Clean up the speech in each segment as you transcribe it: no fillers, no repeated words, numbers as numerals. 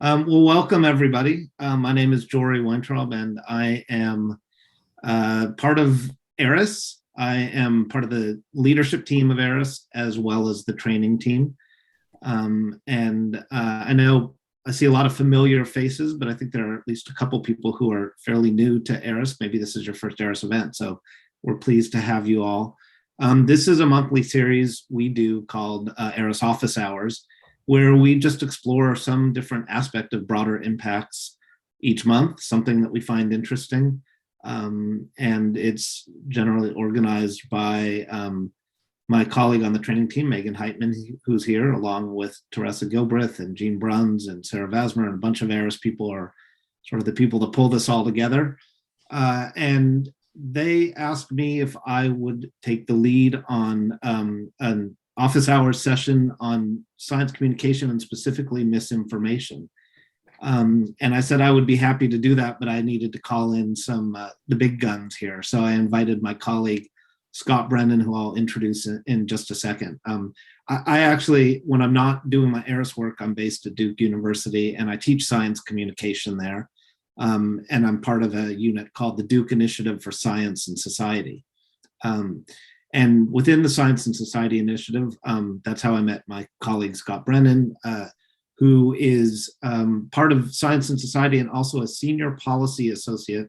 Well, welcome everybody. My name is Jory Weintraub, and I am part of ARIS. I am part of the leadership team of ARIS as well as the training team. I know I see a lot of familiar faces, but I think there are at least a couple people who are fairly new to ARIS. Maybe this is your first ARIS event, so we're pleased to have you all. This is a monthly series we do called ARIS Office Hours, where we just explore some different aspect of broader impacts each month, something that we find interesting. And it's generally organized by my colleague on the training team, Megan Heitman, who's here, along with Teresa Gilbreth and Jean Bruns and Sarah Vasmer, and a bunch of ARIS people are sort of the people that pull this all together. And they asked me if I would take the lead on an office hours session on science communication and specifically misinformation. And I said I would be happy to do that, but I needed to call in some the big guns here. So I invited my colleague, Scott Brennen, who I'll introduce in just a second. I actually, when I'm not doing my ARIS work, I'm based at Duke University and I teach science communication there. And I'm part of a unit called the Duke Initiative for Science and Society. And within the Science and Society Initiative, that's how I met my colleague, Scott Brennen, who is part of Science and Society and also a senior policy associate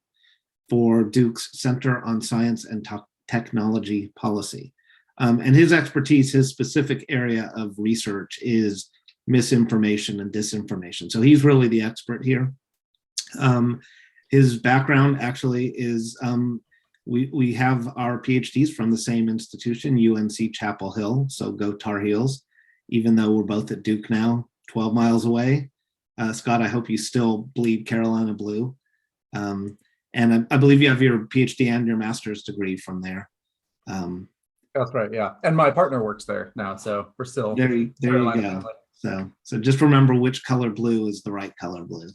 for Duke's Center on Science and Technology Policy. And his expertise, his specific area of research is misinformation and disinformation. So he's really the expert here. His background actually is we have our PhDs from the same institution, UNC Chapel Hill, so go Tar Heels, even though we're both at Duke now, 12 miles away. Scott, I hope you still bleed Carolina blue. And I believe you have your PhD and your master's degree from there. That's right, yeah. And my partner works there now, so we're still there you go. So just remember which color blue is the right color blue.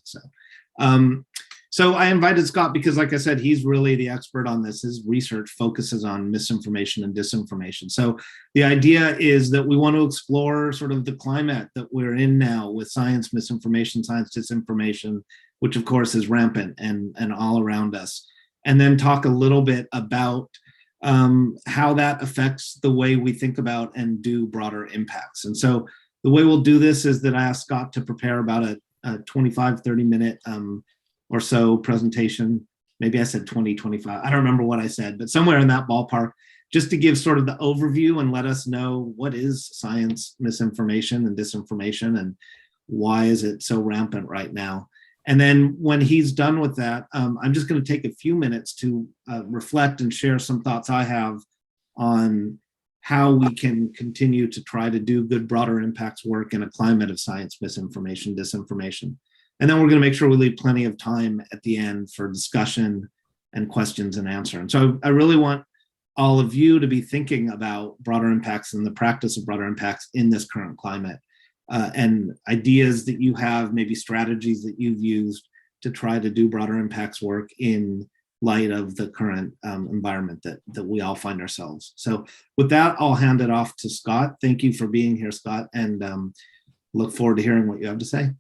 So I invited Scott because, like I said, he's really the expert on this. His research focuses on misinformation and disinformation. So the idea is that we want to explore sort of the climate that we're in now with science misinformation, science disinformation, which of course is rampant and all around us. And then talk a little bit about how that affects the way we think about and do broader impacts. And so the way we'll do this is that I asked Scott to prepare about a 25, 30 minute or so presentation. Maybe I said 20, 25. I don't remember what I said, but somewhere in that ballpark, just to give sort of the overview and let us know what is science misinformation and disinformation and why is it so rampant right now. And then when he's done with that, I'm just going to take a few minutes to reflect and share some thoughts I have on how we can continue to try to do good broader impacts work in a climate of science misinformation, disinformation. And then we're going to make sure we leave plenty of time at the end for discussion and questions and answer. And so I really want all of you to be thinking about broader impacts and the practice of broader impacts in this current climate, and ideas that you have, maybe strategies that you've used to try to do broader impacts work in light of the current environment that we all find ourselves. So with that, I'll hand it off to Scott. Thank you for being here, Scott, and look forward to hearing what you have to say.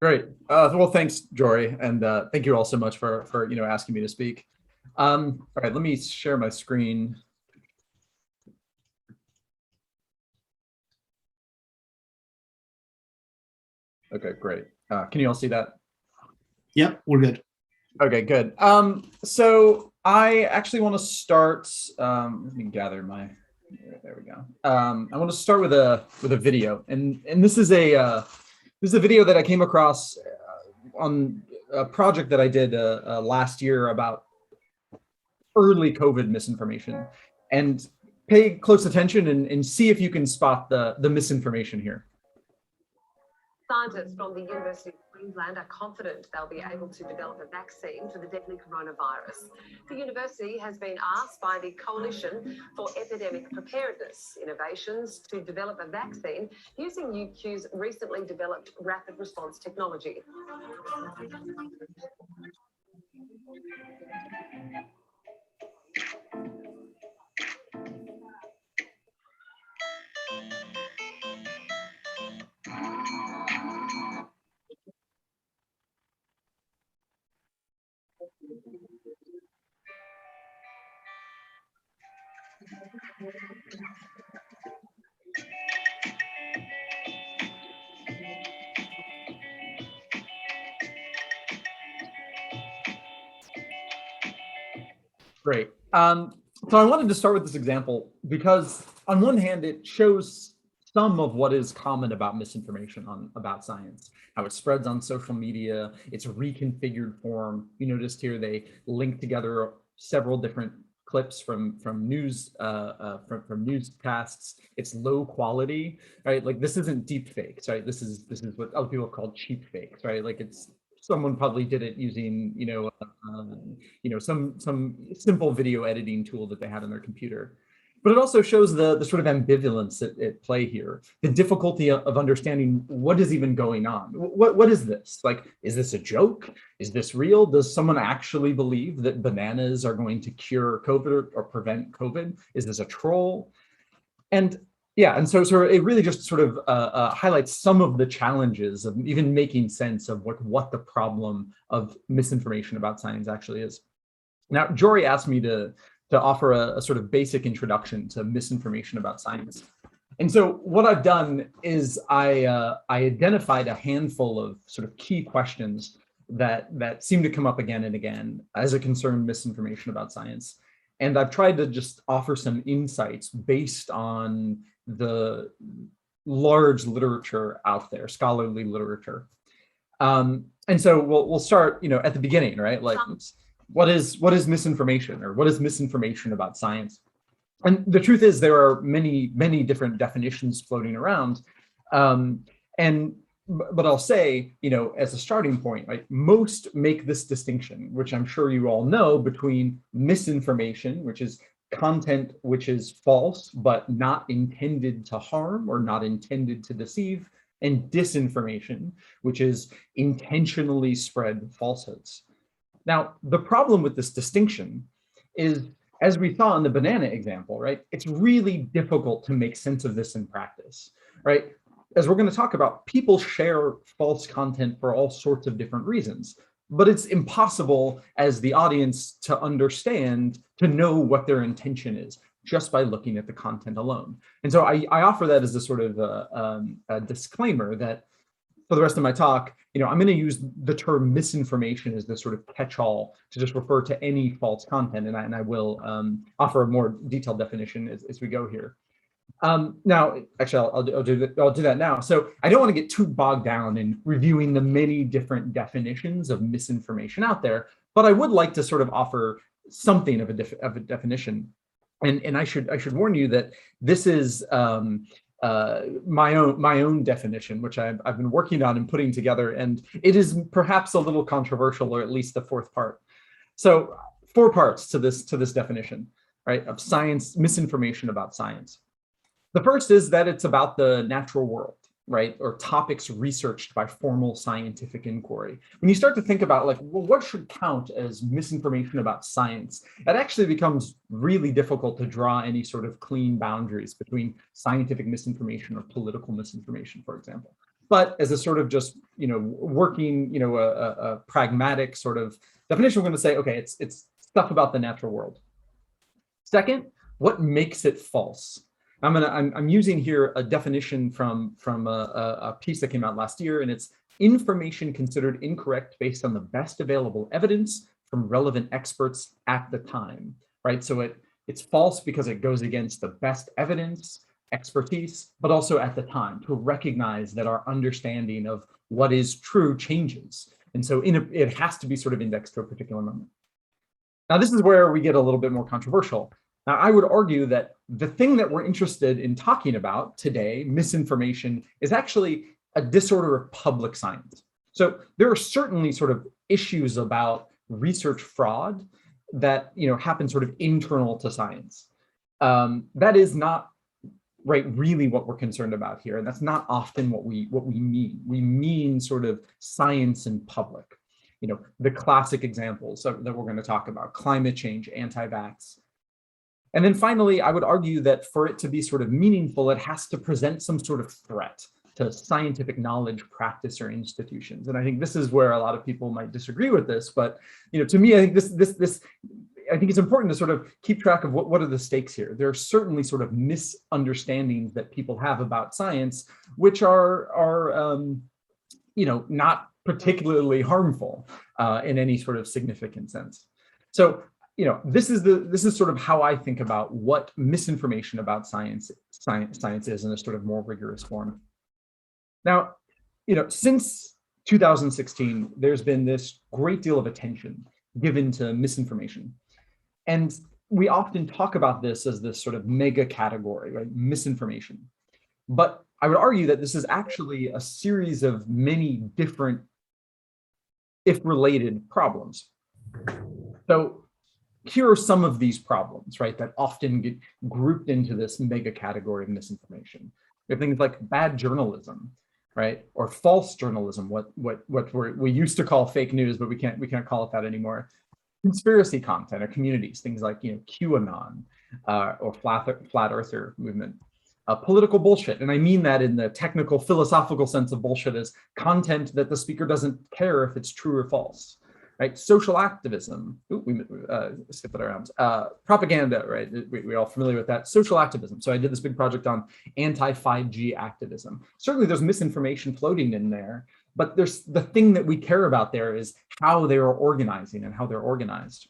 Great. Well, thanks, Jory, and thank you all so much for asking me to speak. All right, let me share my screen. Okay, great. Can you all see that? Yep, we're good. Okay, good. So I actually want to start. Let me gather my. There we go. I want to start with a video, and this is a video that I came across on a project that I did last year about early COVID misinformation, and pay close attention and see if you can spot the misinformation here. Scientists from the University of Queensland are confident they'll be able to develop a vaccine for the deadly coronavirus. The university has been asked by the Coalition for Epidemic Preparedness Innovations to develop a vaccine using UQ's recently developed rapid response technology. Great. So I wanted to start with this example because on one hand, it shows some of what is common about misinformation about science, how it spreads on social media, its reconfigured form. You noticed here they link together several different clips from news from newscasts. It's low quality, right? Like this isn't deep fakes, right? This is what other people call cheap fakes, right? Like it's someone probably did it using some simple video editing tool that they had on their computer. But it also shows the sort of ambivalence at play here, the difficulty of understanding what is even going on. What is this? Like, is this a joke? Is this real? Does someone actually believe that bananas are going to cure COVID or prevent COVID? Is this a troll? And yeah, and so it really just sort of highlights some of the challenges of even making sense of what the problem of misinformation about science actually is. Now, Jory asked me to offer a sort of basic introduction to misinformation about science. And so what I've done is I identified a handful of sort of key questions that seem to come up again and again as it concerns misinformation about science. And I've tried to just offer some insights based on the large literature out there, scholarly literature. And so we'll start, at the beginning, right? Like, what is misinformation, or what is misinformation about science? And the truth is there are many, many different definitions floating around. But I'll say, as a starting point, right, most make this distinction, which I'm sure you all know, between misinformation, which is content which is false, but not intended to harm or not intended to deceive, and disinformation, which is intentionally spread falsehoods. Now, the problem with this distinction is, as we saw in the banana example, right, it's really difficult to make sense of this in practice, right? As we're going to talk about, people share false content for all sorts of different reasons, but it's impossible as the audience to understand, to know what their intention is just by looking at the content alone. And so I offer that as a sort of a disclaimer that for the rest of my talk, I'm going to use the term misinformation as this sort of catch-all to just refer to any false content, and I will offer a more detailed definition as we go here. Now, actually, I'll do that now. So I don't want to get too bogged down in reviewing the many different definitions of misinformation out there, but I would like to sort of offer something of a definition. And I should warn you that this is my own definition, which I've been working on and putting together, and it is perhaps a little controversial, or at least the fourth part. So 4 parts to this definition, right, of science, misinformation about science. The first is that it's about the natural world, right, or topics researched by formal scientific inquiry. When you start to think about, like, well, what should count as misinformation about science, it actually becomes really difficult to draw any sort of clean boundaries between scientific misinformation or political misinformation, for example. But as a sort of just, working, a pragmatic sort of definition, we're going to say, okay, it's stuff about the natural world. Second, what makes it false? I'm using here a definition from a piece that came out last year, and it's information considered incorrect based on the best available evidence from relevant experts at the time, right? So it's false because it goes against the best evidence, expertise, but also at the time, to recognize that our understanding of what is true changes. And so it has to be sort of indexed to a particular moment. Now, this is where we get a little bit more controversial. Now, I would argue that the thing that we're interested in talking about today, misinformation, is actually a disorder of public science. So there are certainly sort of issues about research fraud that happen sort of internal to science. That is not really what we're concerned about here, and that's not often what we mean. We mean sort of science in public. The classic examples that we're going to talk about: climate change, anti-vax. And then finally, I would argue that for it to be sort of meaningful, it has to present some sort of threat. to scientific knowledge practice or institutions. And I think this is where a lot of people might disagree with this, but to me, I think I think it's important to sort of keep track of what are the stakes here. There are certainly sort of misunderstandings that people have about science, which are not particularly harmful in any sort of significant sense. So, this is sort of how I think about what misinformation about science is in a sort of more rigorous form. Now, since 2016, there's been this great deal of attention given to misinformation. And we often talk about this as this sort of mega category, right? Misinformation. But I would argue that this is actually a series of many different, if related, problems. So here are some of these problems, right, that often get grouped into this mega category of misinformation. We have things like bad journalism, right, or false journalism, what we used to call fake news, but we can't call it that anymore. Conspiracy content or communities, things like QAnon or flat earther movement. Political bullshit, and I mean that in the technical philosophical sense of bullshit, as content that the speaker doesn't care if it's true or false. Right, social activism. Ooh, we skip it around. Propaganda, right? We're all familiar with that. Social activism. So I did this big project on anti-5G activism. Certainly, there's misinformation floating in there, but there's the thing that we care about there is how they are organizing and how they're organized.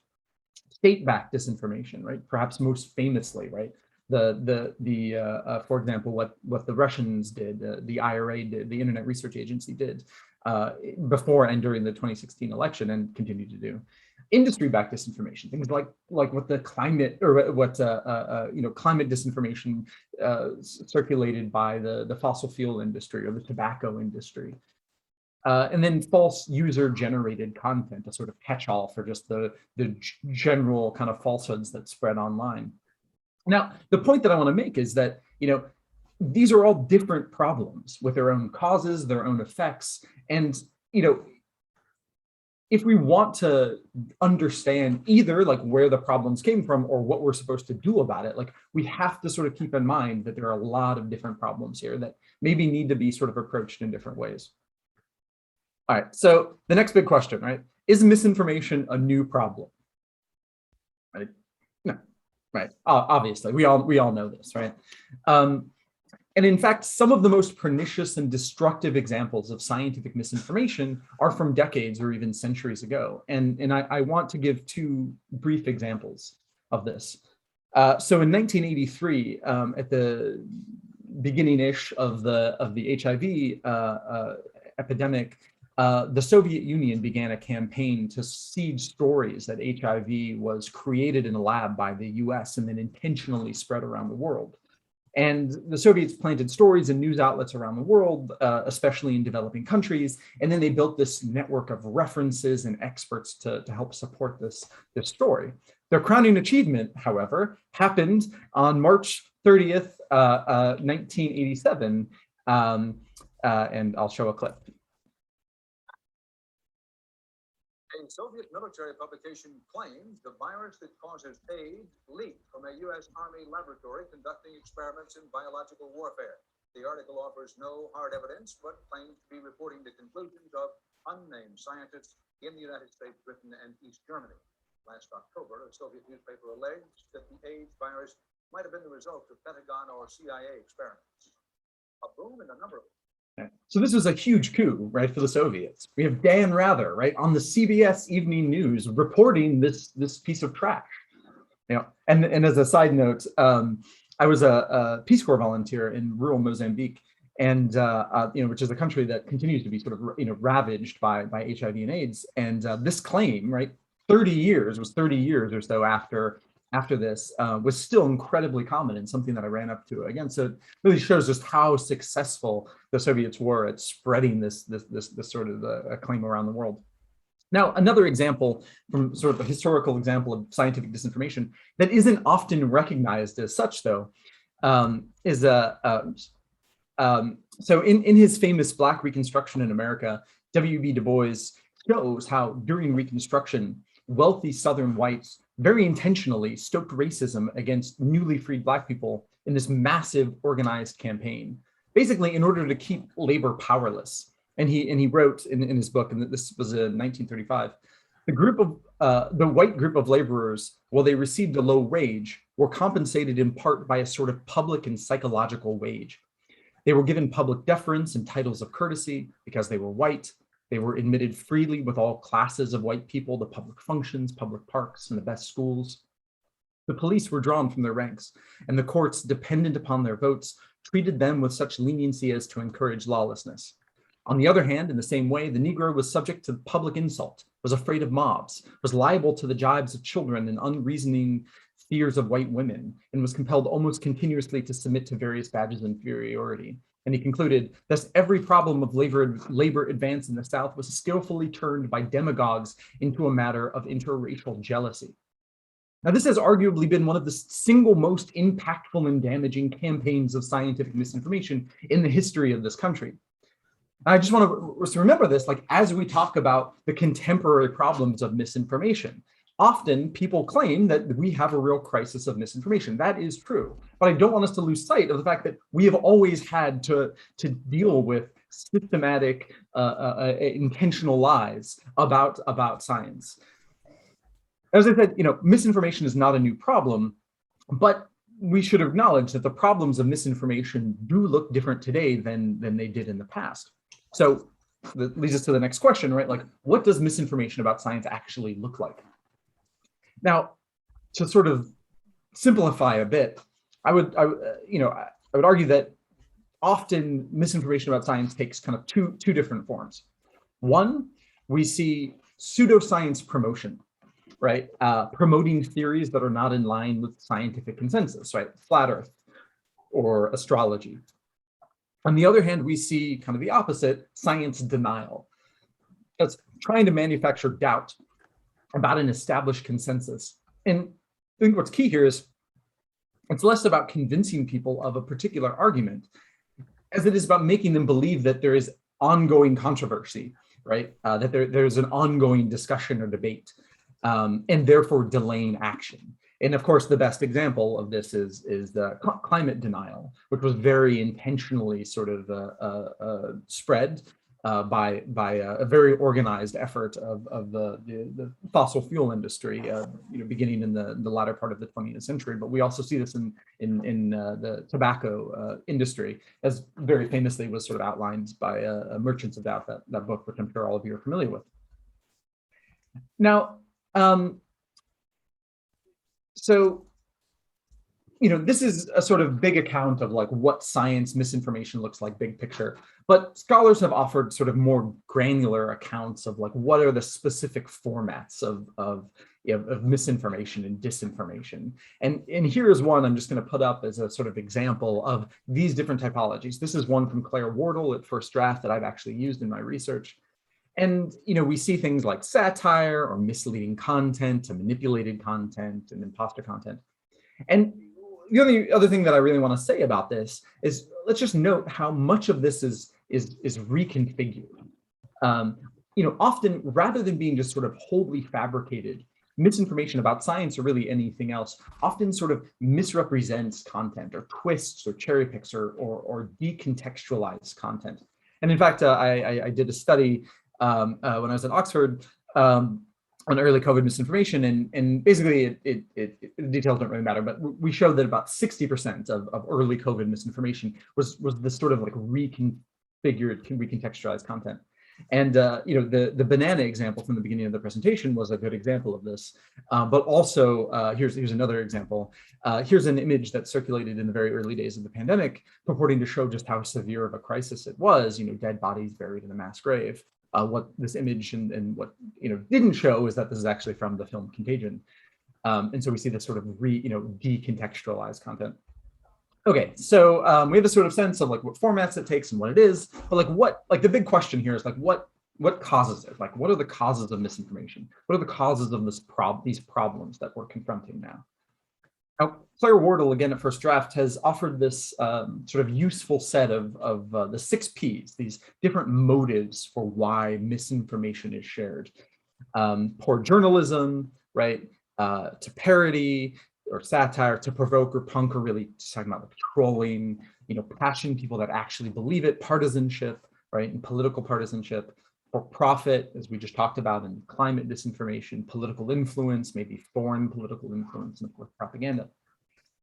State-backed disinformation, right? Perhaps most famously, right? For example, what the Russians did, the IRA did, the Internet Research Agency did. Before and during the 2016 election, and continue to do. Industry-backed disinformation, things like what the climate or what climate disinformation circulated by the fossil fuel industry or the tobacco industry, and then false user-generated content, a sort of catch-all for just the general kind of falsehoods that spread online. Now, the point that I want to make is that these are all different problems with their own causes, their own effects. And, if we want to understand either like where the problems came from or what we're supposed to do about it, like we have to sort of keep in mind that there are a lot of different problems here that maybe need to be sort of approached in different ways. All right, so the next big question, right? Is misinformation a new problem? Right? No, right, obviously, we all know this, right? And in fact, some of the most pernicious and destructive examples of scientific misinformation are from decades or even centuries ago. And I want to give two brief examples of this. So in 1983, at the beginning-ish of the HIV epidemic, the Soviet Union began a campaign to seed stories that HIV was created in a lab by the US and then intentionally spread around the world. And the Soviets planted stories in news outlets around the world, especially in developing countries. And then they built this network of references and experts to help support this story. Their crowning achievement, however, happened on March 30th, 1987. And I'll show a clip. A Soviet military publication claims the virus that causes AIDS leaked from a U.S. Army laboratory conducting experiments in biological warfare. The article offers no hard evidence, but claims to be reporting the conclusions of unnamed scientists in the United States, Britain, and East Germany. Last October, a Soviet newspaper alleged that the AIDS virus might have been the result of Pentagon or CIA experiments. A boom in the number of So this was a huge coup, right, for the Soviets. We have Dan Rather, right, on the CBS Evening News reporting this piece of trash. And as a side note, I was a Peace Corps volunteer in rural Mozambique, and which is a country that continues to be sort of ravaged by HIV and AIDS. And this claim, right, 30 years or so after this, was still incredibly common and something that I ran up to again. So it really shows just how successful the Soviets were at spreading this sort of claim around the world. Now, another example from sort of a historical example of scientific disinformation that isn't often recognized as such, though, is so in his famous Black Reconstruction in America, W.B. Du Bois shows how during Reconstruction, wealthy Southern whites very intentionally stoked racism against newly freed Black people in this massive organized campaign. basically in order to keep labor powerless. And he wrote in his book, and this was in 1935, the white group of laborers, while they received a low wage, were compensated in part by a sort of public and psychological wage. They were given public deference and titles of courtesy because they were white. They were admitted freely with all classes of white people to public functions, public parks, and the best schools. The police were drawn from their ranks, and the courts, dependent upon their votes, treated them with such leniency as to encourage lawlessness. On the other hand, in the same way, the Negro was subject to public insult, was afraid of mobs, was liable to the jibes of children and unreasoning fears of white women, and was compelled almost continuously to submit to various badges of inferiority. And he concluded, thus every problem of labor advance in the South was skillfully turned by demagogues into a matter of interracial jealousy. Now, this has arguably been one of the single most impactful and damaging campaigns of scientific misinformation in the history of this country. I just want to remember this, like, as we talk about the contemporary problems of misinformation, often people claim that we have a real crisis of misinformation. That is true, but I don't want us to lose sight of the fact that we have always had to deal with systematic, intentional lies about science. As I said, misinformation is not a new problem, but we should acknowledge that the problems of misinformation do look different today than they did in the past. So that leads us to the next question, right? Like, what does misinformation about science actually look like? Now, to sort of simplify a bit, I would argue that often misinformation about science takes kind of two different forms. One, we see pseudoscience promotion, right? Promoting theories that are not in line with scientific consensus, right? Flat Earth or astrology. On the other hand, we see kind of the opposite, science denial. That's trying to manufacture doubt about an established consensus. And I think what's key here is it's less about convincing people of a particular argument as it is about making them believe that there is ongoing controversy, right? That there's an ongoing discussion or debate, and therefore delaying action. And of course, the best example of this is the climate denial, which was very intentionally sort of spread by a very organized effort of the fossil fuel industry, beginning in the latter part of the 20th century. But we also see this in the tobacco industry, as very famously was sort of outlined by Merchants of Doubt, that book, which I'm sure all of you are familiar with. Now, so, this is a sort of big account of like what science misinformation looks like, big picture, but scholars have offered sort of more granular accounts of like, what are the specific formats of misinformation and disinformation. And here is one I'm just going to put up as a sort of example of these different typologies. This is one from Claire Wardle at First Draft that I've actually used in my research. And, we see things like satire or misleading content to manipulated content and imposter content. And the only other thing that I really want to say about this is let's just note how much of this is reconfigured. Often rather than being just sort of wholly fabricated, misinformation about science or really anything else often sort of misrepresents content or twists or cherry picks or decontextualizes content. And in fact, I did a study when I was at Oxford on early COVID misinformation, and basically the details don't really matter, but we showed that about 60% of early COVID misinformation was this sort of like reconfigured, recontextualized content. And the banana example from the beginning of the presentation was a good example of this. But also here's another example. Here's an image that circulated in the very early days of the pandemic, purporting to show just how severe of a crisis it was. Dead bodies buried in a mass grave. What this image and what didn't show is that this is actually from the film Contagion. And so we see this sort of decontextualized content. Okay, so we have a sort of sense of like what formats it takes and what it is, but like the big question here is like what causes it? Like, what are the causes of misinformation? What are the causes of these problems that we're confronting now? Now, Claire Wardle, again at First Draft, has offered this sort of useful set of the 6 Ps, these different motives for why misinformation is shared. Poor journalism, right? To parody, or satire to provoke or punk, or really just talking about like trolling, passion, people that actually believe it, partisanship, right, and political partisanship, for profit, as we just talked about, and climate disinformation, political influence, maybe foreign political influence, and of course propaganda.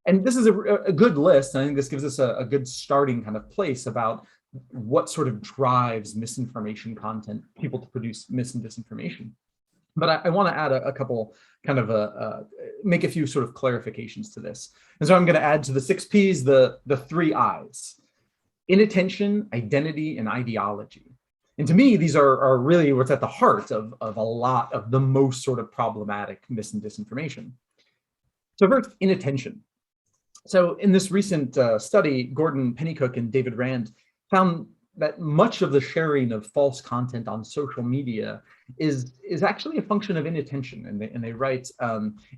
And this is a good list. I think this gives us a good starting kind of place about what sort of drives misinformation content, people to produce mis and disinformation. But I want to add a couple kind of make a few sort of clarifications to this. And so I'm going to add to the 6 Ps, the 3 Is: inattention, identity, and ideology. And to me, these are really what's at the heart of a lot of the most sort of problematic mis and disinformation. So first, inattention. So in this recent study, Gordon Pennycook and David Rand found that much of the sharing of false content on social media is actually a function of inattention. And they write,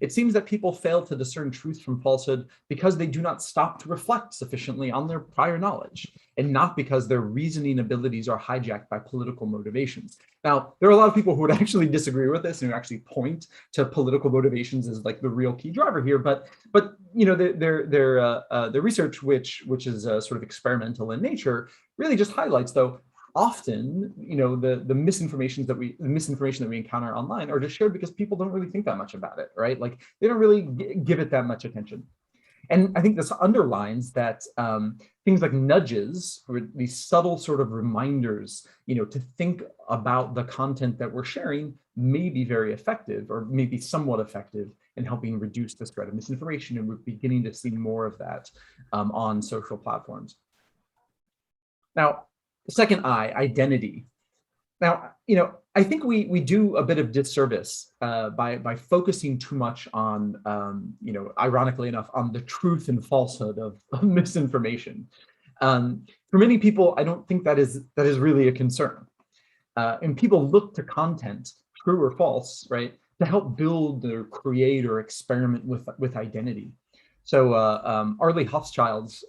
it seems that people fail to discern truth from falsehood because they do not stop to reflect sufficiently on their prior knowledge, and not because their reasoning abilities are hijacked by political motivations. Now, there are a lot of people who would actually disagree with this and who actually point to political motivations as like the real key driver here. But their research, which is sort of experimental in nature, really just highlights, though, often the misinformation that we encounter online are just shared because people don't really think that much about it, right? Like they don't really give it that much attention. And I think this underlines that things like nudges, or these subtle sort of reminders, to think about the content that we're sharing, may be very effective, or maybe somewhat effective, in helping reduce the spread of misinformation. And we're beginning to see more of that on social platforms. Now, the second I, identity. Now, I think we do a bit of disservice by focusing too much on, ironically enough, on the truth and falsehood of misinformation. For many people, I don't think that is really a concern. And people look to content, true or false, right, to help build or create or experiment with identity. So Arlie Hochschild's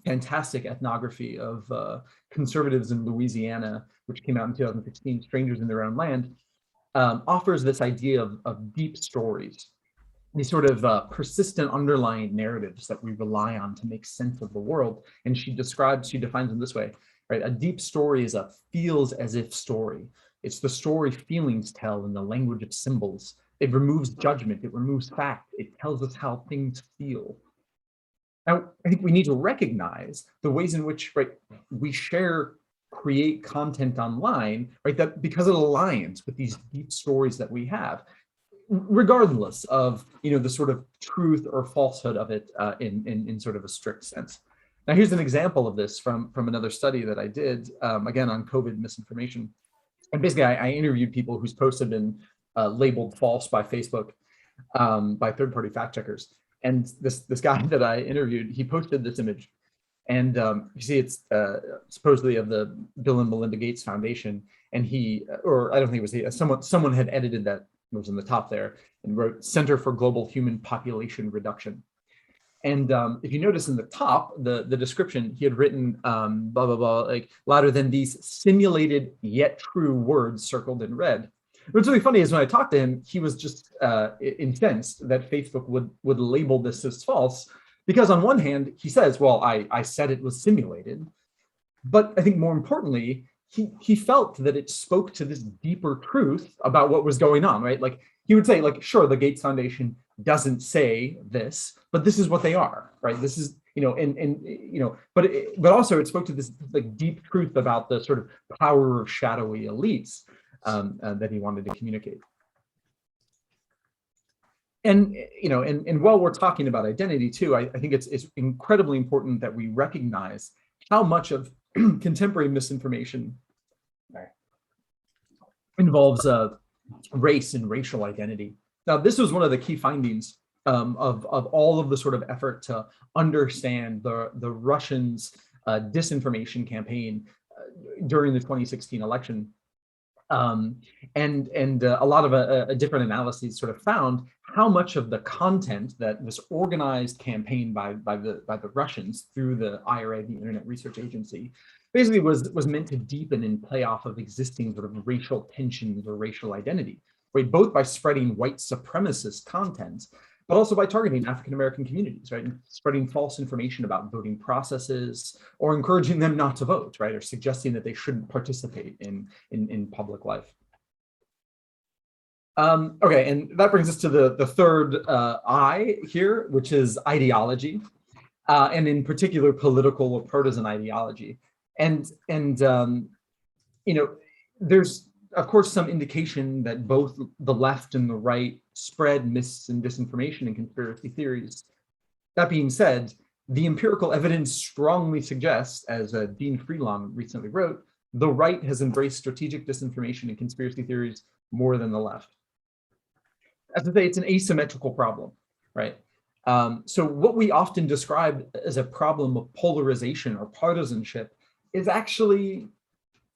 fantastic ethnography of conservatives in Louisiana, which came out in 2016, Strangers in Their Own Land, offers this idea of deep stories, these sort of persistent underlying narratives that we rely on to make sense of the world. And she defines them this way, right? A deep story is a feels as if story. It's the story feelings tell in the language of symbols. It removes judgment, it removes fact, it tells us how things feel. Now, I think we need to recognize the ways in which, right, we create content online, right, that because it aligns with these deep stories that we have, regardless of, the sort of truth or falsehood of it in sort of a strict sense. Now, here's an example of this from another study that I did, again, on COVID misinformation. And basically, I interviewed people whose posts had been labeled false by Facebook, by third-party fact checkers. And this guy that I interviewed, he posted this image. And you see it's supposedly of the Bill and Melinda Gates Foundation. And or I don't think it was he, someone had edited that, it was in the top there, and wrote Center for Global Human Population Reduction. And if you notice in the top, the description, he had written blah, blah, blah, like louder than these simulated yet true words circled in red. What's really funny is when I talked to him, he was just incensed that Facebook would label this as false, because on one hand, he says, well, I said it was simulated. But I think more importantly, he felt that it spoke to this deeper truth about what was going on, right? Like he would say, like, sure, the Gates Foundation doesn't say this, but this is what they are, right? This is, but also it spoke to this like deep truth about the sort of power of shadowy elites that he wanted to communicate. And while we're talking about identity too, I think it's incredibly important that we recognize how much of contemporary misinformation involves race and racial identity. Now, this was one of the key findings of all of the sort of effort to understand the Russians' disinformation campaign during the 2016 election. And a lot of different analyses sort of found how much of the content that this organized campaign by the Russians through the IRA, the Internet Research Agency, basically was meant to deepen and play off of existing sort of racial tensions or racial identity, right? Both by spreading white supremacist content, but also by targeting African-American communities, right? And spreading false information about voting processes or encouraging them not to vote, right? Or suggesting that they shouldn't participate in public life. Okay, and that brings us to the third I here, which is ideology, and in particular, political or partisan ideology. And you know, there's of course some indication that both the left and the right spread mis and disinformation and conspiracy theories. That being said, the empirical evidence strongly suggests, as Dean Freelon recently wrote, the right has embraced strategic disinformation and conspiracy theories more than the left. As I say, it's an asymmetrical problem, right? So what we often describe as a problem of polarization or partisanship is actually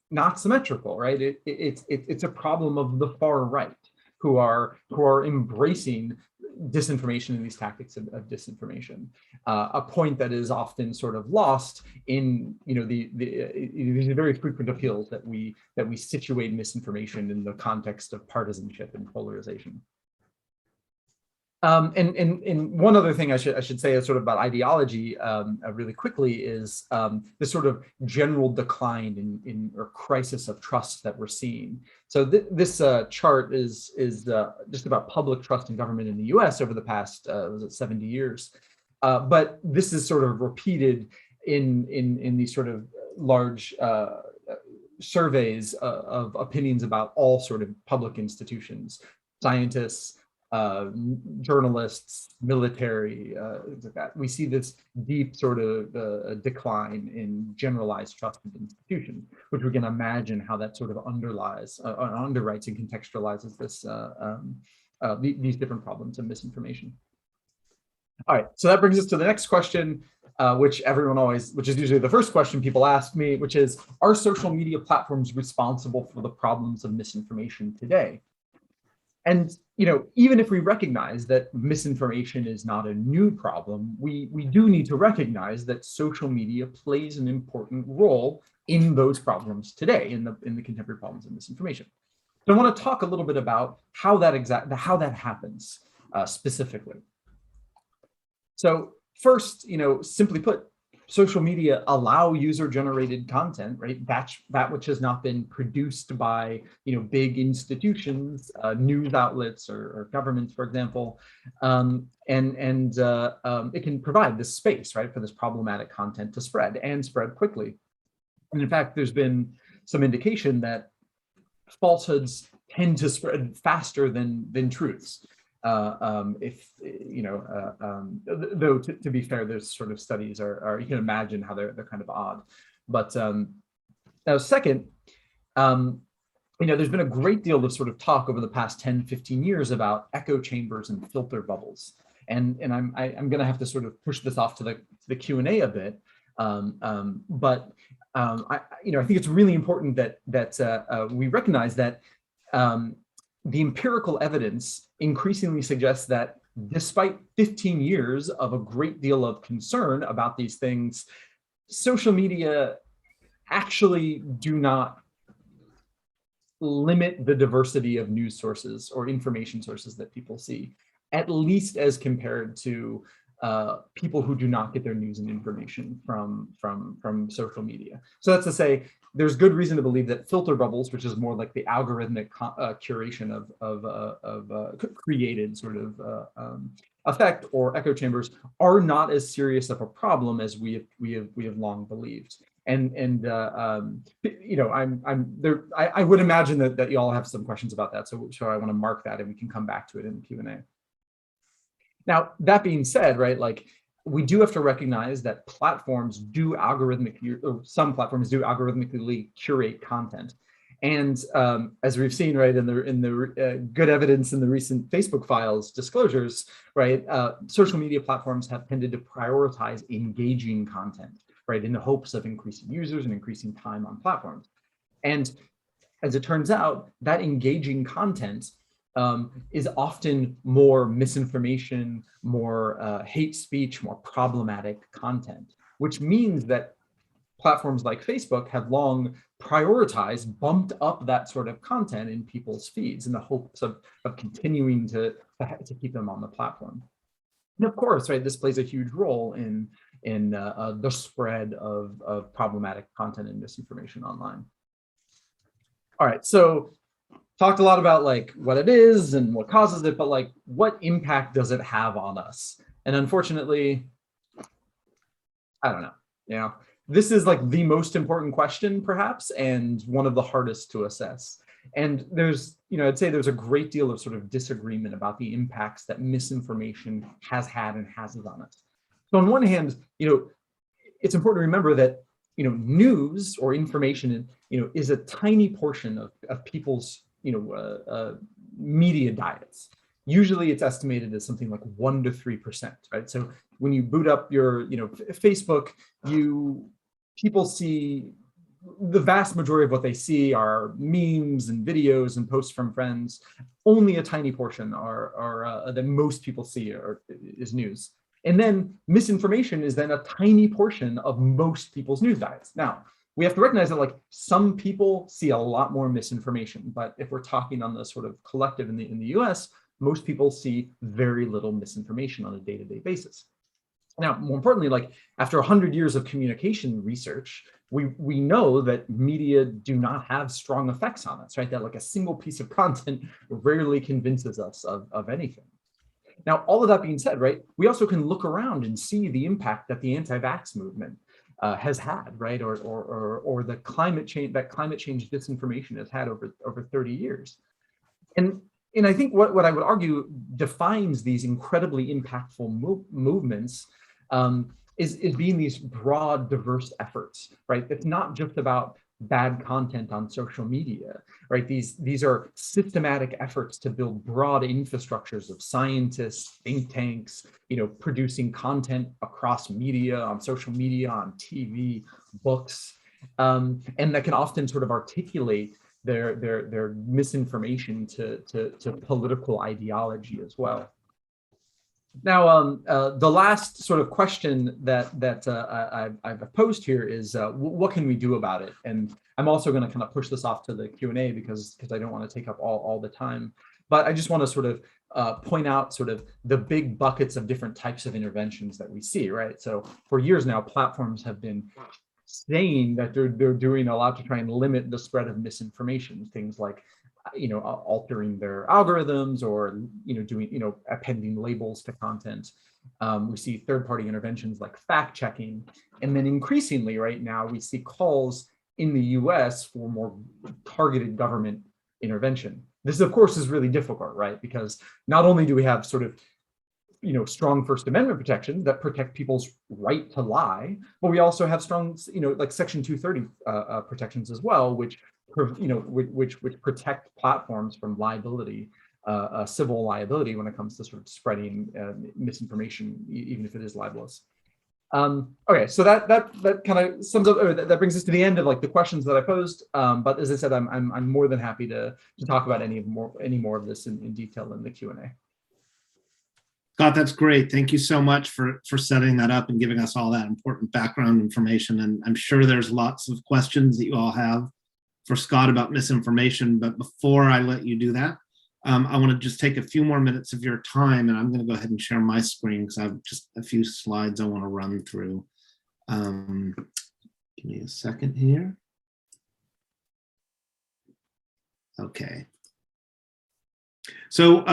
not symmetrical, right? It's a problem of the far right who are embracing disinformation and these tactics of disinformation. A point that is often sort of lost in these very frequent appeals that we situate misinformation in the context of partisanship and polarization. And one other thing I should say is sort of about ideology really quickly is this sort of general decline in or crisis of trust that we're seeing. So this chart is just about public trust in government in the U.S. over the past was it 70 years, but this is sort of repeated in these sort of large surveys of opinions about all sort of public institutions, scientists, journalists, military, things like that. We see this deep sort of decline in generalized trust in institutions, which we can imagine how that sort of underwrites and contextualizes this these different problems of misinformation. All right, so that brings us to the next question, which is usually the first question people ask me, which is, are social media platforms responsible for the problems of misinformation today? And even if we recognize that misinformation is not a new problem, we do need to recognize that social media plays an important role in those problems today, in the contemporary problems of misinformation. So I want to talk a little bit about how that happens specifically. So first, simply put, social media allow user-generated content, right? That which has not been produced by big institutions, news outlets or governments, for example, and it can provide this space, right, for this problematic content to spread and spread quickly. And in fact, there's been some indication that falsehoods tend to spread faster than truths. Though to be fair, there's sort of studies are you can imagine how they're kind of odd. But now second, there's been a great deal of sort of talk over the past 10-15 years about echo chambers and filter bubbles, and I'm going to have to sort of push this off to the Q&A a bit. But I think it's really important that we recognize that the empirical evidence increasingly suggests that despite 15 years of a great deal of concern about these things, social media actually do not limit the diversity of news sources or information sources that people see, at least as compared to people who do not get their news and information from social media. So that's to say, there's good reason to believe that filter bubbles, which is more like the algorithmic curation of created sort of effect, or echo chambers, are not as serious of a problem as we have long believed. And I'm there. I would imagine that you all have some questions about that. So I want to mark that, and we can come back to it in the Q&A. Now, that being said, right, like, we do have to recognize that platforms do some platforms do algorithmically curate content. And as we've seen, right, in the good evidence in the recent Facebook files disclosures, right, social media platforms have tended to prioritize engaging content, right, in the hopes of increasing users and increasing time on platforms. And as it turns out, that engaging content is often more misinformation, more hate speech, more problematic content, which means that platforms like Facebook have long prioritized, bumped up that sort of content in people's feeds in the hopes of continuing to keep them on the platform. And of course, right, this plays a huge role in the spread of problematic content and misinformation online. All right, so talked a lot about like what it is and what causes it, but like what impact does it have on us? And unfortunately, I don't know, you know, this is like the most important question perhaps, and one of the hardest to assess. And there's, you know, I'd say there's a great deal of sort of disagreement about the impacts that misinformation has had and has on us. So on one hand, you know, it's important to remember that, you know, news or information, you know, is a tiny portion of people's, you know, media diets. Usually it's estimated as something like 1 to 3%, right? So when you boot up your, you know, Facebook, people see the vast majority of what they see are memes and videos and posts from friends. Only a tiny portion are that most people see is news. And then misinformation is then a tiny portion of most people's news diets. Now, we have to recognize that like some people see a lot more misinformation, but if we're talking on the sort of collective in the US, most people see very little misinformation on a day-to-day basis. Now, more importantly, like after 100 years of communication research, we know that media do not have strong effects on us, right? That like a single piece of content rarely convinces us of anything. Now, all of that being said, right, we also can look around and see the impact that the anti-vax movement has had, right, or the climate change disinformation has had over 30 years. And I think what I would argue defines these incredibly impactful movements is being these broad, diverse efforts, right? It's not just about bad content on social media, right? These are systematic efforts to build broad infrastructures of scientists, think tanks, you know, producing content across media, on social media, on TV, books, and that can often sort of articulate their misinformation to political ideology as well. Now, the last sort of question that I've posed here is what can we do about it? And I'm also going to kind of push this off to the Q&A because I don't want to take up all the time. But I just want to sort of point out sort of the big buckets of different types of interventions that we see, right? So for years now, platforms have been saying that they're doing a lot to try and limit the spread of misinformation, things like, you know, altering their algorithms or, you know, doing, you know, appending labels to content. We see third-party interventions like fact-checking. And then increasingly right now, we see calls in the US for more targeted government intervention. This, of course, is really difficult, right? Because not only do we have sort of, you know, strong First Amendment protection that protect people's right to lie, but we also have strong, you know, like Section 230 protections as well, which, you know, which protect platforms from liability, civil liability when it comes to sort of spreading misinformation, even if it is libelous. Okay, so that kind of sums up, or that brings us to the end of like the questions that I posed. But as I said, I'm more than happy to talk about any more of this in detail in the Q&A. Scott, that's great. Thank you so much for setting that up and giving us all that important background information. And I'm sure there's lots of questions that you all have for Scott about misinformation. But before I let you do that, I want to just take a few more minutes of your time, and I'm going to go ahead and share my screen because I have just a few slides I want to run through. Give me a second here. Okay. So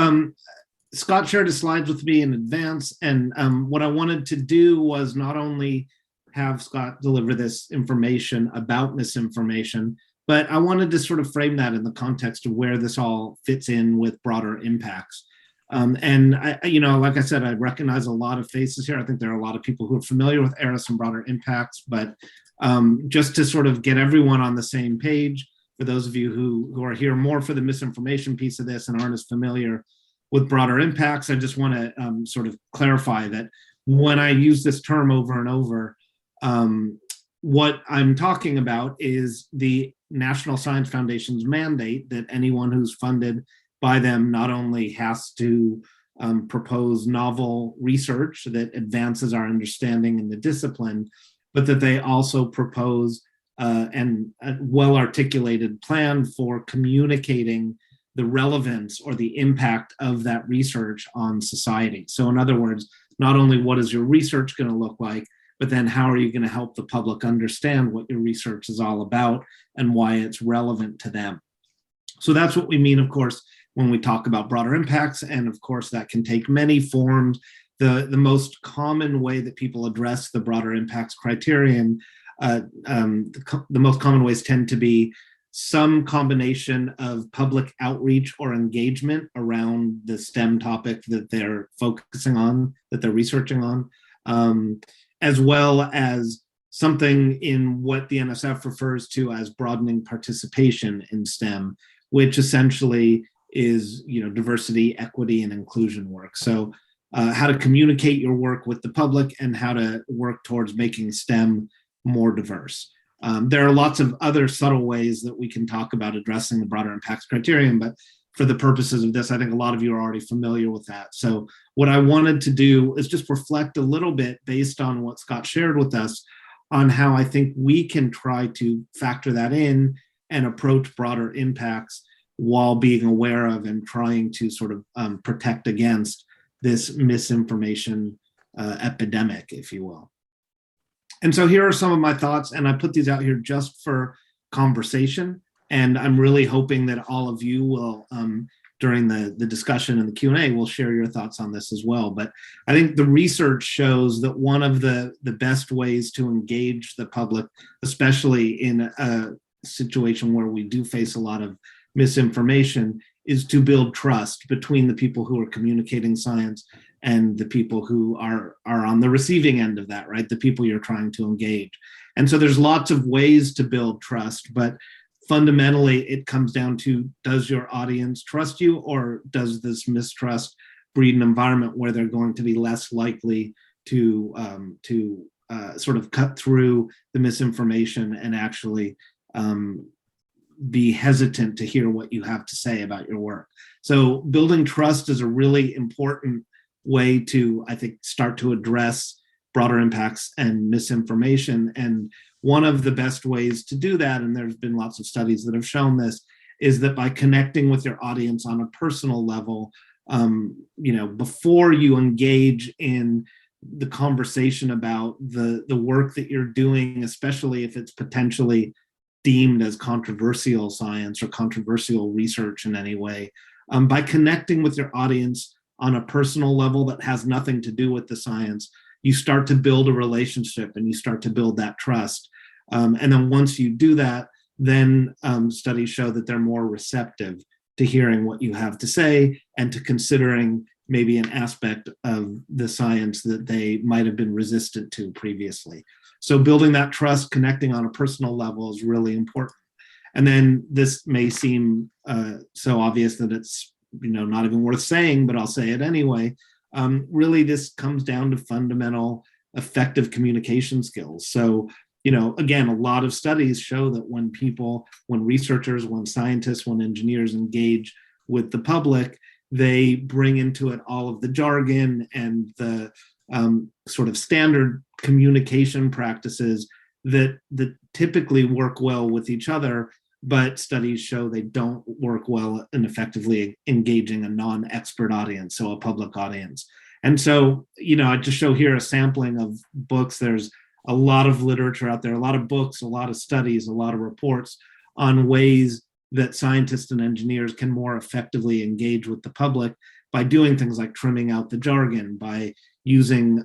Scott shared his slides with me in advance, and what I wanted to do was not only have Scott deliver this information about misinformation, but I wanted to sort of frame that in the context of where this all fits in with broader impacts. And I, you know, like I said, I recognize a lot of faces here. I think there are a lot of people who are familiar with ARIS and broader impacts, but just to sort of get everyone on the same page, for those of you who are here more for the misinformation piece of this and aren't as familiar with broader impacts, I just want to sort of clarify that when I use this term over and over, what I'm talking about is the National Science Foundation's mandate that anyone who's funded by them not only has to propose novel research that advances our understanding in the discipline, but that they also propose a well-articulated plan for communicating the relevance or the impact of that research on society. So in other words, not only what is your research going to look like, but then how are you going to help the public understand what your research is all about and why it's relevant to them. So that's what we mean, of course, when we talk about broader impacts. And of course, that can take many forms. The most common way that people address the broader impacts criterion, the most common ways tend to be some combination of public outreach or engagement around the STEM topic that they're focusing on, that they're researching on, as well as something in what the NSF refers to as broadening participation in STEM, which essentially is, diversity, equity, and inclusion work. So how to communicate your work with the public and how to work towards making STEM more diverse. There are lots of other subtle ways that we can talk about addressing the broader impacts criterion, but for the purposes of this, I think a lot of you are already familiar with that. So what I wanted to do is just reflect a little bit based on what Scott shared with us on how I think we can try to factor that in and approach broader impacts while being aware of and trying to sort of protect against this misinformation epidemic, if you will. And so here are some of my thoughts, and I put these out here just for conversation. And I'm really hoping that all of you will, during the discussion and the Q&A, will share your thoughts on this as well. But I think the research shows that one of the best ways to engage the public, especially in a situation where we do face a lot of misinformation, is to build trust between the people who are communicating science and the people who are on the receiving end of that, right? The people you're trying to engage. And so there's lots of ways to build trust, but fundamentally it comes down to, does your audience trust you, or does this mistrust breed an environment where they're going to be less likely to sort of cut through the misinformation and actually be hesitant to hear what you have to say about your work. So building trust is a really important way to, I think, start to address broader impacts and misinformation. And one of the best ways to do that, and there's been lots of studies that have shown this, is that by connecting with your audience on a personal level, before you engage in the conversation about the work that you're doing, especially if it's potentially deemed as controversial science or controversial research in any way, by connecting with your audience on a personal level that has nothing to do with the science, you start to build a relationship and you start to build that trust. And then once you do that, then studies show that they're more receptive to hearing what you have to say and to considering maybe an aspect of the science that they might have been resistant to previously. So building that trust, connecting on a personal level is really important. And then this may seem so obvious that it's not even worth saying, but I'll say it anyway. Really, this comes down to fundamental effective communication skills. So, again, a lot of studies show that when researchers, when scientists, when engineers engage with the public, they bring into it all of the jargon and the sort of standard communication practices that typically work well with each other, but studies show they don't work well in effectively engaging a non-expert audience, so a public audience. And so, I just show here a sampling of books. There's a lot of literature out there, a lot of books, a lot of studies, a lot of reports on ways that scientists and engineers can more effectively engage with the public by doing things like trimming out the jargon, by using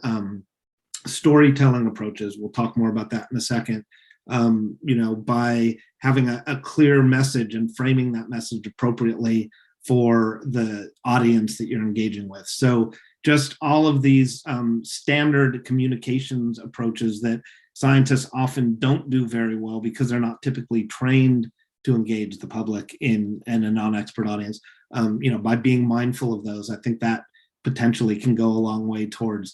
storytelling approaches. We'll talk more about that in a second. By having a clear message and framing that message appropriately for the audience that you're engaging with. So just all of these standard communications approaches that scientists often don't do very well because they're not typically trained to engage the public in a non-expert audience. By being mindful of those, I think that potentially can go a long way towards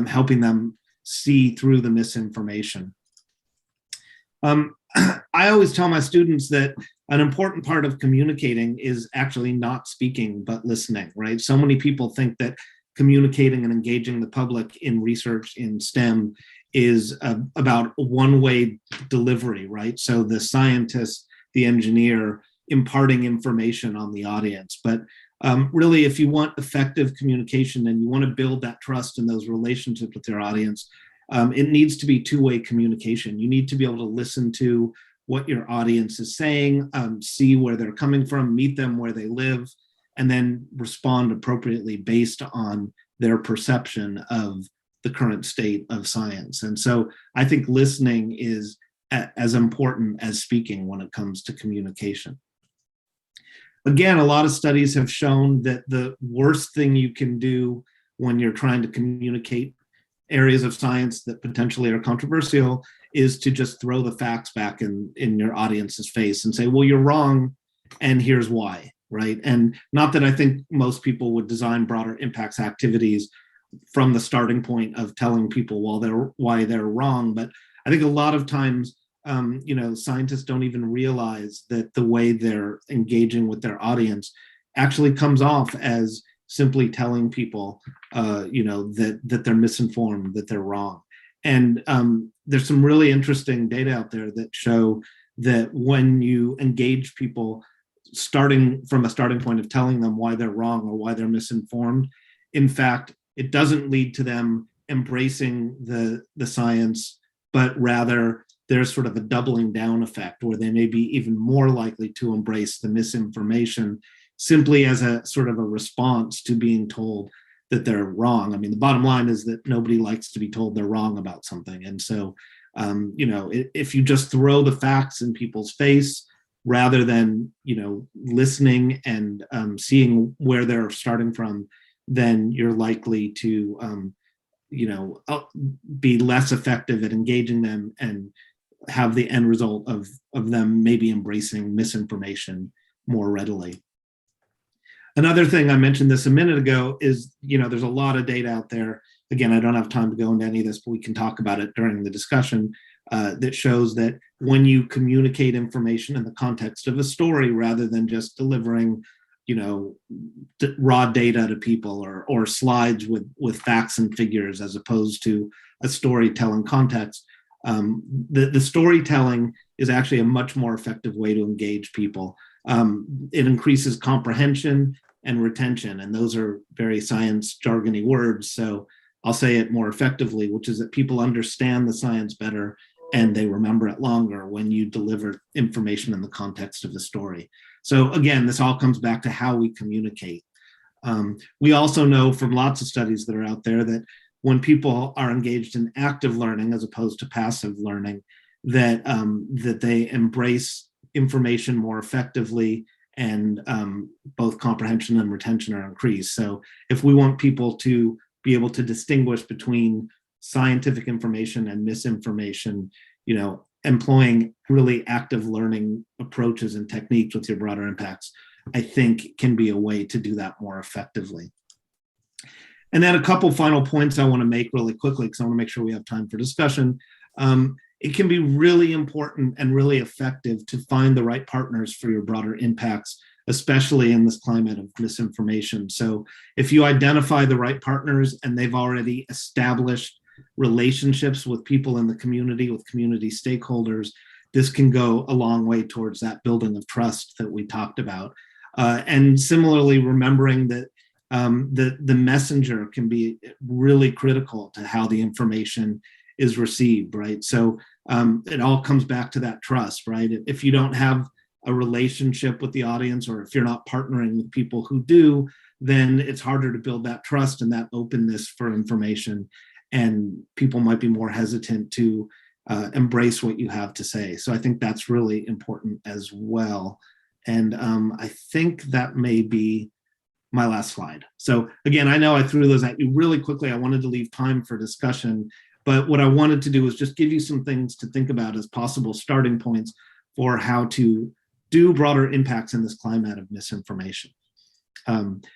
helping them see through the misinformation. I always tell my students that an important part of communicating is actually not speaking, but listening, right? So many people think that communicating and engaging the public in research in STEM is about one-way delivery, right? So the scientist, the engineer imparting information on the audience. But Really, if you want effective communication and you want to build that trust and those relationships with your audience, it needs to be two-way communication. You need to be able to listen to what your audience is saying, see where they're coming from, meet them where they live, and then respond appropriately based on their perception of the current state of science. And so I think listening is as important as speaking when it comes to communication. Again, a lot of studies have shown that the worst thing you can do when you're trying to communicate areas of science that potentially are controversial is to just throw the facts back in your audience's face and say, well, you're wrong, and here's why, right? And not that I think most people would design broader impacts activities from the starting point of telling people why they're wrong, but I think a lot of times scientists don't even realize that the way they're engaging with their audience actually comes off as simply telling people, that they're misinformed, that they're wrong. And there's some really interesting data out there that show that when you engage people starting from a starting point of telling them why they're wrong or why they're misinformed, in fact, it doesn't lead to them embracing the science, but rather there's sort of a doubling down effect where they may be even more likely to embrace the misinformation simply as a sort of a response to being told that they're wrong. I mean, the bottom line is that nobody likes to be told they're wrong about something. And so, if you just throw the facts in people's face rather than, listening and seeing where they're starting from, then you're likely to, be less effective at engaging them and have the end result of them maybe embracing misinformation more readily. Another thing, I mentioned this a minute ago, is, there's a lot of data out there. Again, I don't have time to go into any of this, but we can talk about it during the discussion, that shows that when you communicate information in the context of a story rather than just delivering, raw data to people or slides with facts and figures as opposed to a storytelling context, the storytelling is actually a much more effective way to engage people. It increases comprehension and retention, and those are very science jargony words, so I'll say it more effectively, which is that people understand the science better and they remember it longer when you deliver information in the context of the story. So again, this all comes back to how we communicate. We also know from lots of studies that are out there that when people are engaged in active learning as opposed to passive learning, that they embrace information more effectively, and both comprehension and retention are increased. So if we want people to be able to distinguish between scientific information and misinformation, employing really active learning approaches and techniques with your broader impacts, I think can be a way to do that more effectively. And then a couple final points I want to make really quickly, because I want to make sure we have time for discussion. It can be really important and really effective to find the right partners for your broader impacts, especially in this climate of misinformation. So if you identify the right partners and they've already established relationships with people in the community, with community stakeholders, this can go a long way towards that building of trust that we talked about. And similarly, remembering that the messenger can be really critical to how the information is received, right? So it all comes back to that trust, right? If you don't have a relationship with the audience, or if you're not partnering with people who do, then it's harder to build that trust and that openness for information, and people might be more hesitant to embrace what you have to say. So I think that's really important as well. And I think that may be my last slide. So again, I know I threw those at you really quickly. I wanted to leave time for discussion, but what I wanted to do was just give you some things to think about as possible starting points for how to do broader impacts in this climate of misinformation.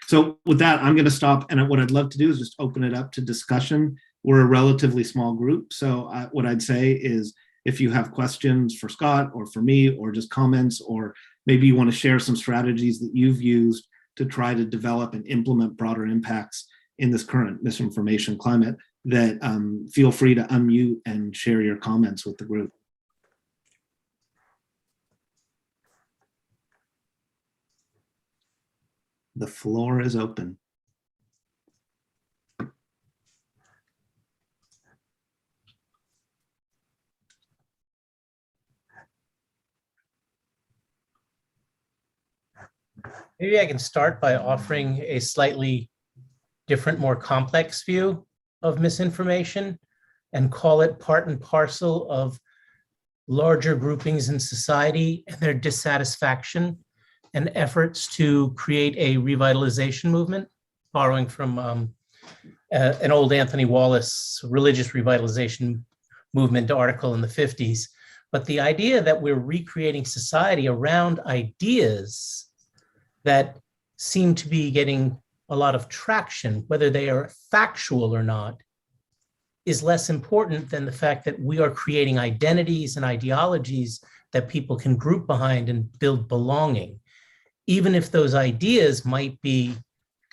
So with that, I'm going to stop. And what I'd love to do is just open it up to discussion. We're a relatively small group. So what I'd say is, if you have questions for Scott or for me, or just comments, or maybe you want to share some strategies that you've used to try to develop and implement broader impacts in this current misinformation climate, that feel free to unmute and share your comments with the group. The floor is open. Maybe I can start by offering a slightly different, more complex view of misinformation and call it part and parcel of larger groupings in society and their dissatisfaction and efforts to create a revitalization movement, borrowing from an old Anthony Wallace religious revitalization movement article in the 50s. But the idea that we're recreating society around ideas that seem to be getting a lot of traction, whether they are factual or not, is less important than the fact that we are creating identities and ideologies that people can group behind and build belonging, even if those ideas might be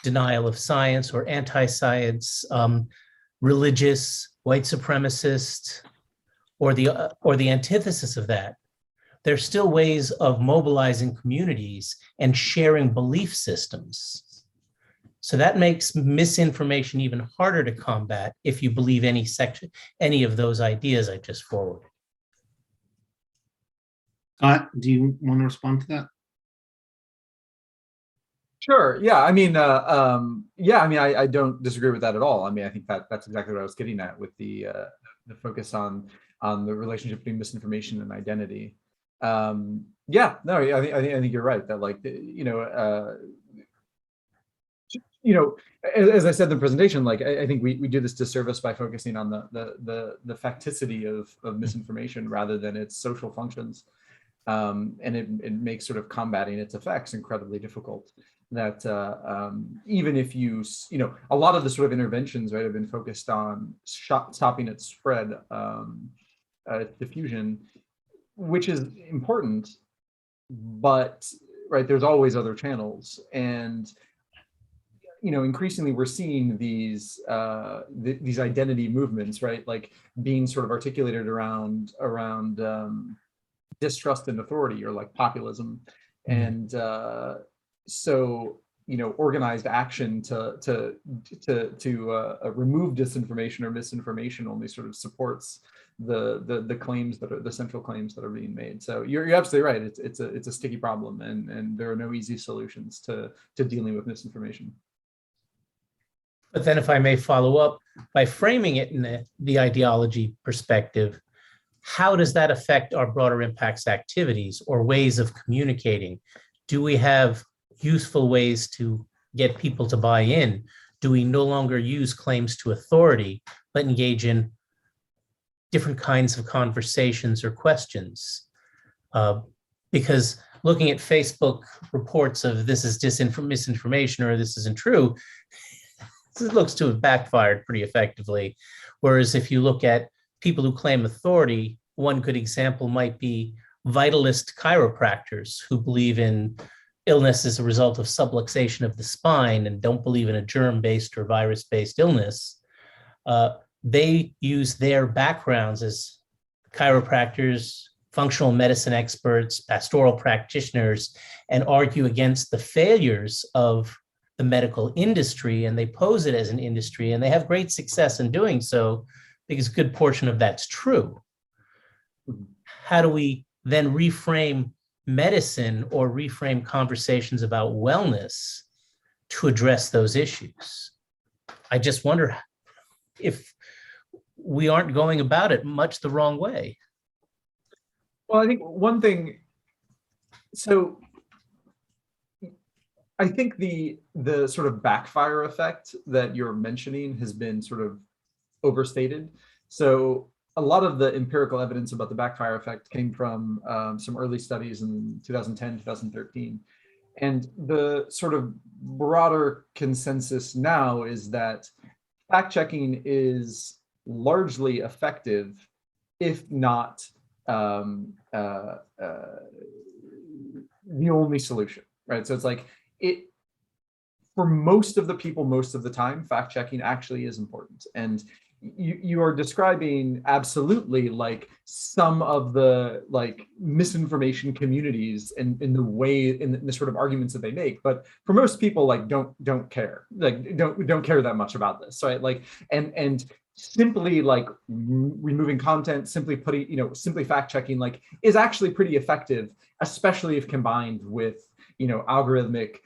denial of science or anti-science, religious, white supremacist, or the antithesis of that. There's still ways of mobilizing communities and sharing belief systems. So that makes misinformation even harder to combat if you believe any of those ideas I just forwarded. Do you want to respond to that? Sure. Yeah. I mean, I don't disagree with that at all. I mean, I think that's exactly what I was getting at with the focus on the relationship between misinformation and identity. Yeah. No. I think you're right. That, like, as I said in the presentation, like, I think we do this disservice by focusing on the facticity of misinformation rather than its social functions, and it makes sort of combating its effects incredibly difficult. That even if a lot of the sort of interventions, right, have been focused on stopping its spread, diffusion, which is important, but right, there's always other channels, and increasingly we're seeing these identity movements, right, like being sort of articulated around distrust in authority, or like populism, and so organized action to remove disinformation or misinformation only sort of supports the claims that are the central claims that are being made. So you're absolutely right. It's a sticky problem, and there are no easy solutions to dealing with misinformation. But then, if I may follow up by framing it in the ideology perspective, how does that affect our broader impacts activities or ways of communicating? Do we have useful ways to get people to buy in? Do we no longer use claims to authority, but engage in different kinds of conversations or questions? Because looking at Facebook reports of this is misinformation or this isn't true, it looks to have backfired pretty effectively. Whereas if you look at people who claim authority, one good example might be vitalist chiropractors who believe in illness as a result of subluxation of the spine and don't believe in a germ-based or virus-based illness. They use their backgrounds as chiropractors, functional medicine experts, pastoral practitioners, and argue against the failures of the medical industry, and they pose it as an industry, and they have great success in doing so because a good portion of that's true. How do we then reframe medicine or reframe conversations about wellness to address those issues? I just wonder if we aren't going about it much the wrong way. Well, I think one thing, so I think the sort of backfire effect that you're mentioning has been sort of overstated. So a lot of the empirical evidence about the backfire effect came from some early studies in 2010, 2013. And the sort of broader consensus now is that fact-checking is largely effective, if not the only solution, right? So it's like, for most of the people, most of the time, fact-checking actually is important. And you are describing absolutely like some of the like misinformation communities and in the way in the sort of arguments that they make, but for most people like don't care, like don't care that much about this, right? Like and simply like removing content, simply putting, simply fact checking like is actually pretty effective, especially if combined with algorithmic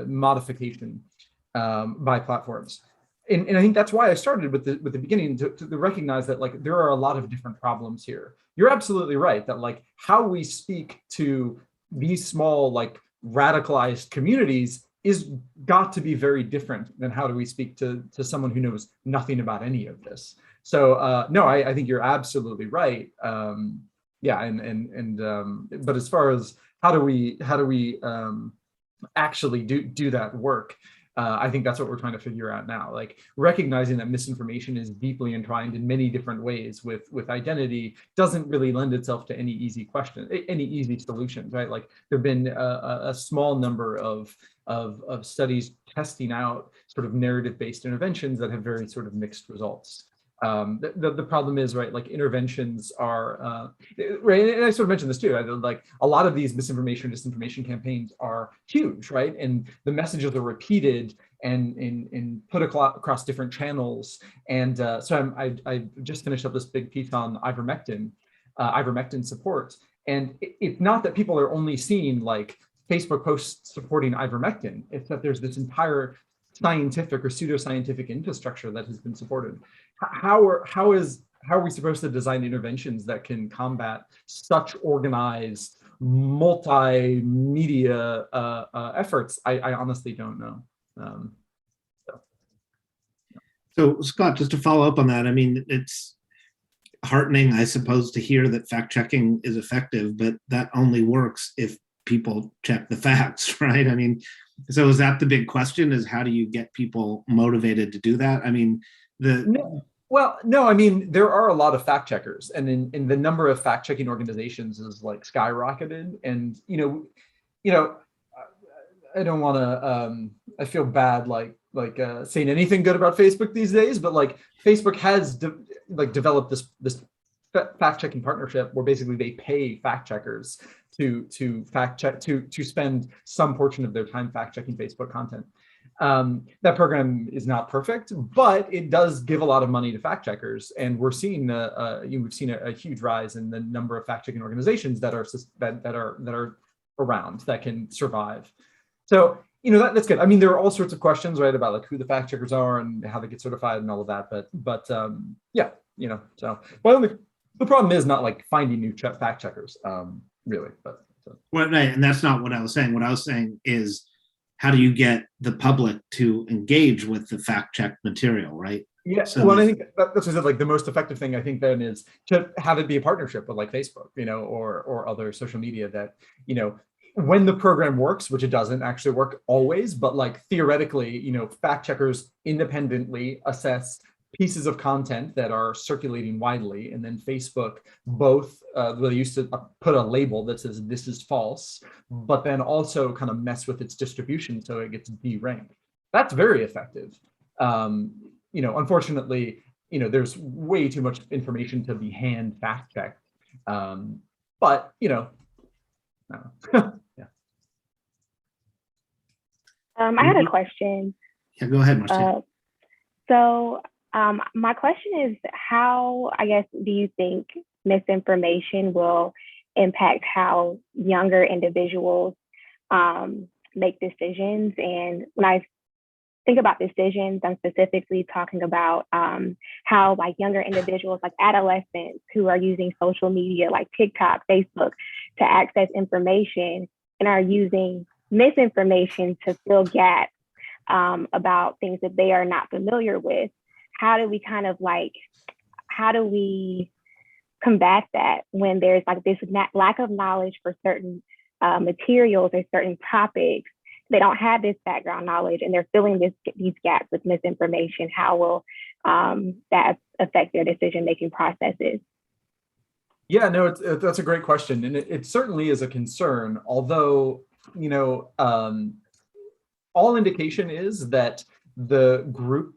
modification by platforms. And I think that's why I started with the beginning to recognize that like there are a lot of different problems here. You're absolutely right that like how we speak to these small like radicalized communities is got to be very different than how do we speak to someone who knows nothing about any of this. So no, I think you're absolutely right. Yeah, but as far as how do we actually do that work, I think that's what we're trying to figure out now, like recognizing that misinformation is deeply entwined in many different ways with identity doesn't really lend itself to any easy solutions, right? Like there've been a small number of studies testing out sort of narrative-based interventions that have very sort of mixed results. The problem is, right, like interventions are, right, and I sort of mentioned this too, like a lot of these misinformation, disinformation campaigns are huge, right? And the messages are repeated and put across different channels. And so I just finished up this big piece on ivermectin support. And it's not that people are only seeing like Facebook posts supporting ivermectin, it's that there's this entire scientific or pseudoscientific infrastructure that has been supported. How are we supposed to design interventions that can combat such organized multimedia efforts? I honestly don't know. So Scott, just to follow up on that, I mean, it's heartening, I suppose, to hear that fact checking is effective, but that only works if people check the facts, right? I mean, so is that the big question, is how do you get people motivated to do that? I mean, Well, no, I mean, there are a lot of fact checkers, and in the number of fact checking organizations is like skyrocketed. And, I don't want to, I feel bad, like saying anything good about Facebook these days, but like Facebook has developed this fact checking partnership where basically they pay fact checkers to fact check, to spend some portion of their time fact checking Facebook content. That program is not perfect, but it does give a lot of money to fact checkers, and we're seeing we've seen a huge rise in the number of fact checking organizations that are around that can survive. So that's good. I mean, there are all sorts of questions, right, about like who the fact checkers are and how they get certified and all of that. But yeah, so well, the problem is not like finding new fact checkers, really. But well, right, and that's not what I was saying. What I was saying is, how do you get the public to engage with the fact check material, right? Yeah, So well, I think that's like the most effective thing, I think, then is to have it be a partnership with like Facebook, or other social media that, when the program works, which it doesn't actually work always, but like theoretically, fact checkers independently assess pieces of content that are circulating widely, and then Facebook both they used to put a label that says this is false, but then also kind of mess with its distribution so it gets deranked. That's very effective. Unfortunately, there's way too much information to be hand fact checked. But yeah. I had a question. Yeah, go ahead, Marcia. My question is, how, I guess, do you think misinformation will impact how younger individuals make decisions? And when I think about decisions, I'm specifically talking about how like younger individuals, like adolescents who are using social media like TikTok, Facebook to access information and are using misinformation to fill gaps about things that they are not familiar with. How do we combat that when there's like this lack of knowledge for certain materials or certain topics? They don't have this background knowledge and they're filling these gaps with misinformation. How will that affect their decision-making processes? Yeah, no, that's a great question. And it certainly is a concern, although, all indication is that the group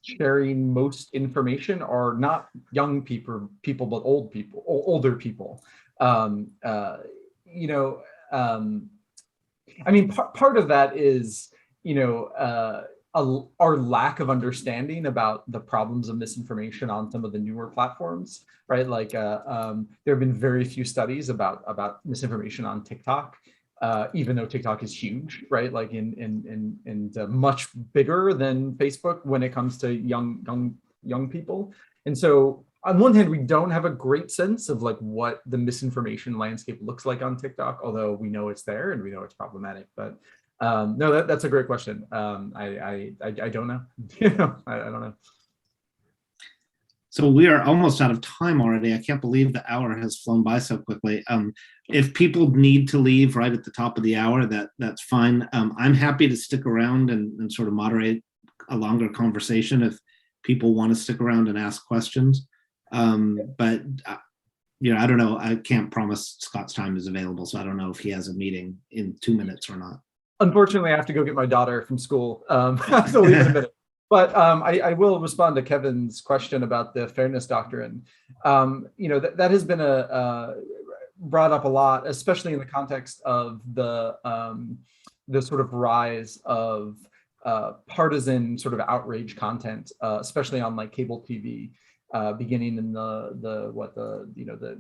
sharing most information are not young people, but old people, or older people. You know, I mean, part of that is, you know, our lack of understanding about the problems of misinformation on some of the newer platforms, right? Like there have been very few studies about misinformation on TikTok, even though TikTok is huge, right? Like and much bigger than Facebook when it comes to young people. And so on one hand, we don't have a great sense of like what the misinformation landscape looks like on TikTok, although we know it's there and we know it's problematic. But no, that's a great question. I don't know. You know, I don't know. So we are almost out of time already. I can't believe the hour has flown by so quickly. If people need to leave right at the top of the hour, that's fine. I'm happy to stick around and sort of moderate a longer conversation if people want to stick around and ask questions. But you know, I don't know. I can't promise Scott's time is available, so I don't know if he has a meeting in 2 minutes or not. Unfortunately, I have to go get my daughter from school. I have to leave in a minute. But I will respond to Kevin's question about the fairness doctrine. You know, that has been brought up a lot, especially in the context of the sort of rise of partisan sort of outrage content, especially on like cable TV, beginning in the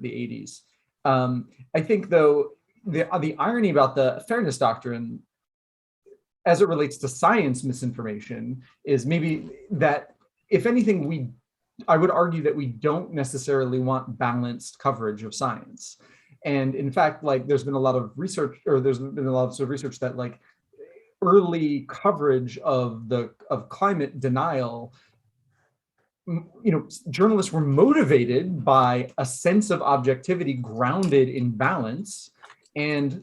80s. I think though the irony about the fairness doctrine, as it relates to science misinformation, is maybe that if anything, I would argue that we don't necessarily want balanced coverage of science. And in fact, like there's been a lot of research, or there's been a lot of sort of research that like early coverage of climate denial, you know, journalists were motivated by a sense of objectivity grounded in balance and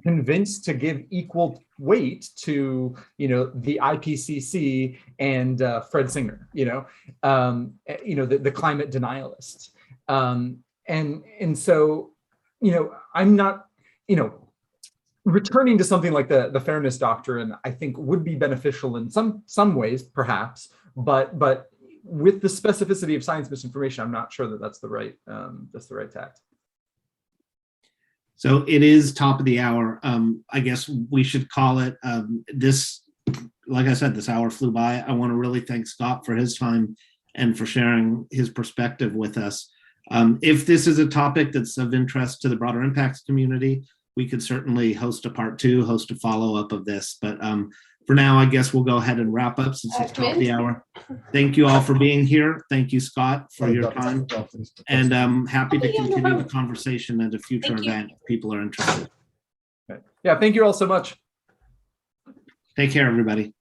convinced to give equal weight to, you know, the IPCC and Fred Singer, you know, the climate denialists. And so, you know, I'm not, you know, returning to something like the fairness doctrine, I think would be beneficial in some ways, perhaps, but with the specificity of science misinformation, I'm not sure that that's the right tact. So it is top of the hour. I guess we should call it this. Like I said, this hour flew by. I want to really thank Scott for his time and for sharing his perspective with us. If this is a topic that's of interest to the broader impacts community, we could certainly host a part 2, host a follow-up of this. But for now, I guess we'll go ahead and wrap up since it's top of the hour. Thank you all for being here. Thank you, Scott, for your time. And I'm happy to continue the conversation at a future event if people are interested. Yeah, thank you all so much. Take care, everybody.